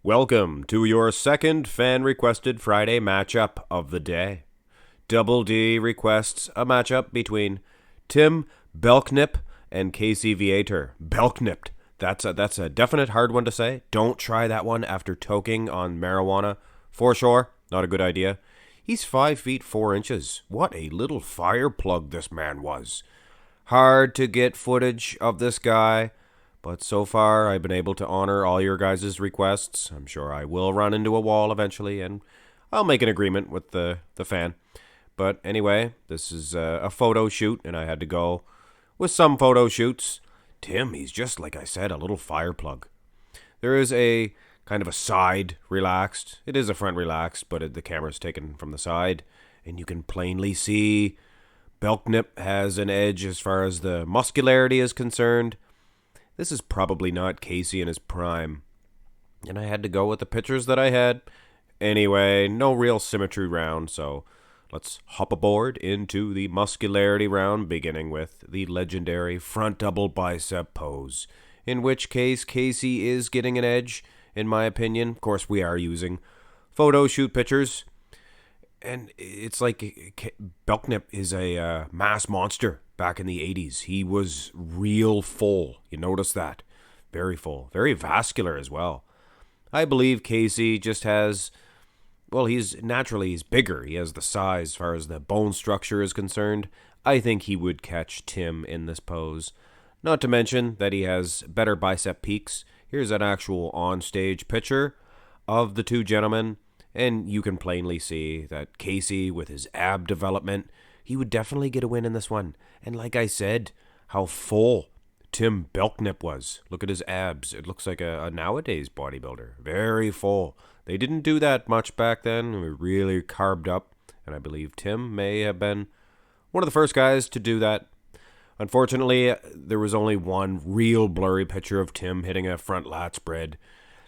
Welcome to your second fan-requested Friday matchup of the day. Double D requests a matchup between Tim Belknap and Casey Viator. Belknap. That's a definite hard one to say. Don't try that one after toking on marijuana. For sure, not a good idea. He's 5 feet 4 inches. What a little fire plug this man was. Hard to get footage of this guy, but so far I've been able to honor all your guys' requests. I'm sure I will run into a wall eventually, and I'll make an agreement with the fan. But anyway, this is a photo shoot, and I had to go with some photo shoots. Tim, he's just, like I said, a little fire plug. There is a kind of a side relaxed. It is a front relaxed, but the camera's taken from the side, and you can plainly see Belknap has an edge as far as the muscularity is concerned. This is probably not Casey in his prime, and I had to go with the pictures that I had. Anyway, no real symmetry round, so let's hop aboard into the muscularity round, beginning with the legendary front double bicep pose, in which case Casey is getting an edge, in my opinion. Of course, we are using photo shoot pictures, and it's like Belknap is a mass monster back in the 80s. He was real full. You notice that? Very full. Very vascular as well. I believe Casey just has... Well, he's bigger. He has the size as far as the bone structure is concerned. I think he would catch Tim in this pose. Not to mention that he has better bicep peaks. Here's an actual on-stage picture of the two gentlemen, and you can plainly see that Casey, with his ab development, he would definitely get a win in this one. And like I said, how full Tim Belknap was. Look at his abs. It looks like a nowadays bodybuilder. Very full. They didn't do that much back then. We were really carved up, and I believe Tim may have been one of the first guys to do that. Unfortunately, there was only one real blurry picture of Tim hitting a front lat spread.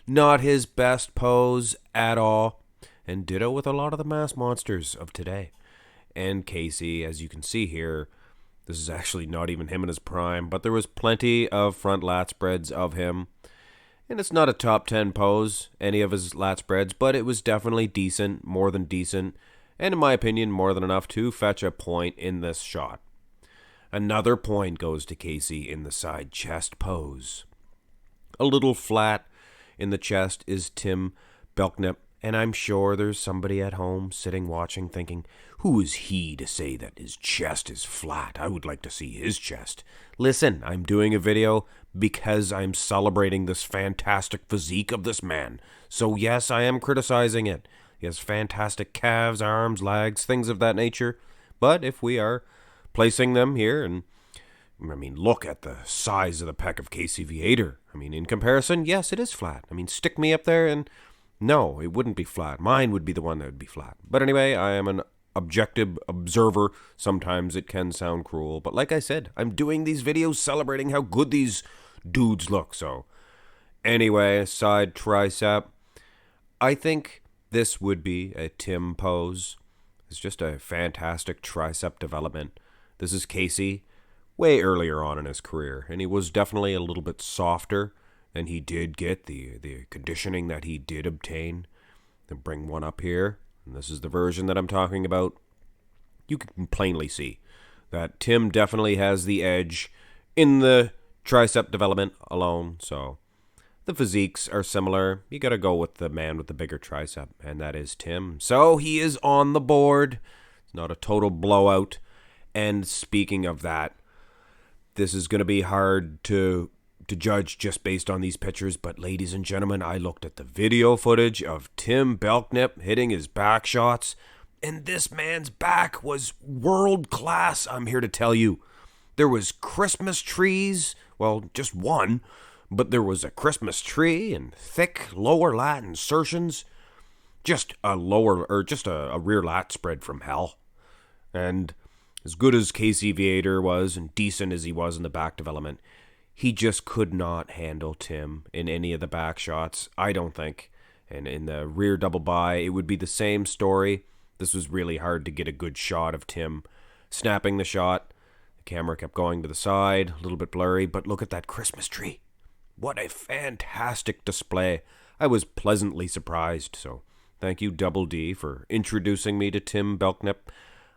Not his best pose at all, and ditto with a lot of the mass monsters of today. And Casey, as you can see here, this is actually not even him in his prime, but there was plenty of front lat spreads of him. And it's not a top 10 pose, any of his lat spreads, but it was definitely decent, more than decent, and in my opinion, more than enough to fetch a point in this shot. Another point goes to Casey in the side chest pose. A little flat in the chest is Tim Belknap, and I'm sure there's somebody at home sitting watching thinking, who is he to say that his chest is flat? I would like to see his chest. Listen, I'm doing a video because I'm celebrating this fantastic physique of this man. So yes, I am criticizing it. He has fantastic calves, arms, legs, things of that nature. But if we are placing them here, and I mean, look at the size of the pec of Casey Viator. I mean, in comparison, yes, it is flat. I mean, stick me up there and no, it wouldn't be flat. Mine would be the one that would be flat. But anyway, I am an objective observer. Sometimes it can sound cruel, but like I said, I'm doing these videos celebrating how good these dudes look. So anyway, side tricep. I think this would be a Tim pose. It's just a fantastic tricep development. This is Casey way earlier on in his career, and he was definitely a little bit softer, and he did get the conditioning that he did obtain. Then bring one up here, and this is the version that I'm talking about. You can plainly see that Tim definitely has the edge in the tricep development alone, so the physiques are similar. You got to go with the man with the bigger tricep, and that is Tim. So he is on the board. It's not a total blowout. And speaking of that, this is going to be hard to judge just based on these pictures, but ladies and gentlemen, I looked at the video footage of Tim Belknap hitting his back shots, and this man's back was world class, I'm here to tell you. There was Christmas trees, well, just one, but there was a Christmas tree and thick lower lat insertions, just a rear lat spread from hell. And as good as Casey Viator was and decent as he was in the back development, he just could not handle Tim in any of the back shots, I don't think. And in the rear double bi, it would be the same story. This was really hard to get a good shot of Tim snapping the shot. The camera kept going to the side, a little bit blurry, but look at that Christmas tree. What a fantastic display. I was pleasantly surprised, so thank you, Double D, for introducing me to Tim Belknap.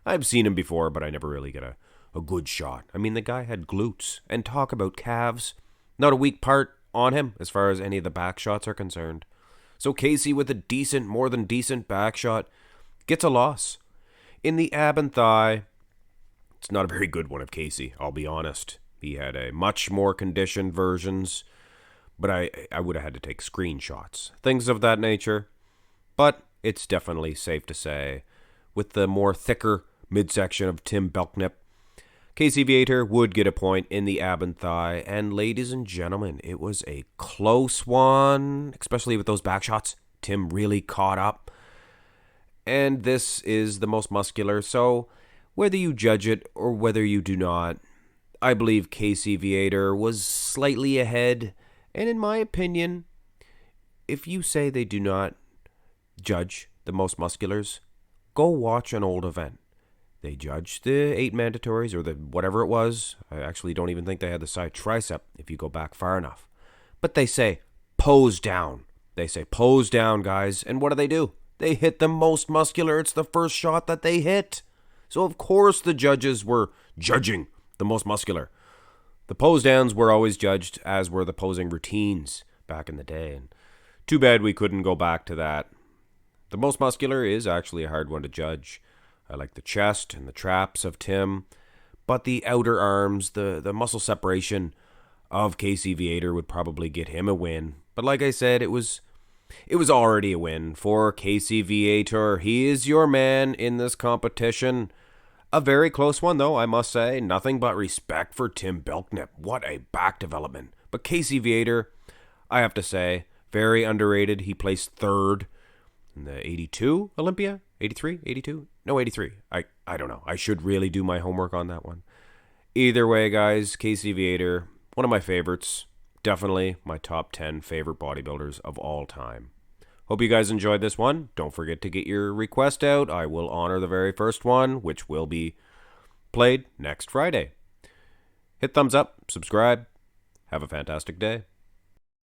I've seen him before, but I never really get a good shot. I mean, the guy had glutes, and talk about calves. Not a weak part on him as far as any of the back shots are concerned. So Casey, with a decent, more than decent back shot, gets a loss. In the ab and thigh, it's not a very good one of Casey, I'll be honest. He had a much more conditioned versions, but I would have had to take screenshots, things of that nature. But it's definitely safe to say, with the more thicker midsection of Tim Belknap, Casey Viator would get a point in the ab and thigh. And ladies and gentlemen, it was a close one, especially with those back shots. Tim really caught up. And this is the most muscular, so whether you judge it or whether you do not, I believe Casey Viator was slightly ahead. And in my opinion, if you say they do not judge the most musculars, go watch an old event. They judged the 8 mandatories or the whatever it was. I actually don't even think they had the side tricep if you go back far enough. But they say, pose down. They say, pose down, guys. And what do? They hit the most muscular. It's the first shot that they hit. So of course the judges were judging the most muscular. The pose downs were always judged, as were the posing routines back in the day. And too bad we couldn't go back to that. The most muscular is actually a hard one to judge. I like the chest and the traps of Tim, but the outer arms, the muscle separation of Casey Viator would probably get him a win. But like I said, it was already a win for Casey Viator. He is your man in this competition. A very close one, though, I must say. Nothing but respect for Tim Belknap. What a back development. But Casey Viator, I have to say, very underrated. He placed third in the 82 Olympia? 83? 82? No, 83. I don't know. I should really do my homework on that one. Either way, guys, Casey Viator, one of my favorites. Definitely my top 10 favorite bodybuilders of all time. Hope you guys enjoyed this one. Don't forget to get your request out. I will honor the very first one, which will be played next Friday. Hit thumbs up, subscribe. Have a fantastic day.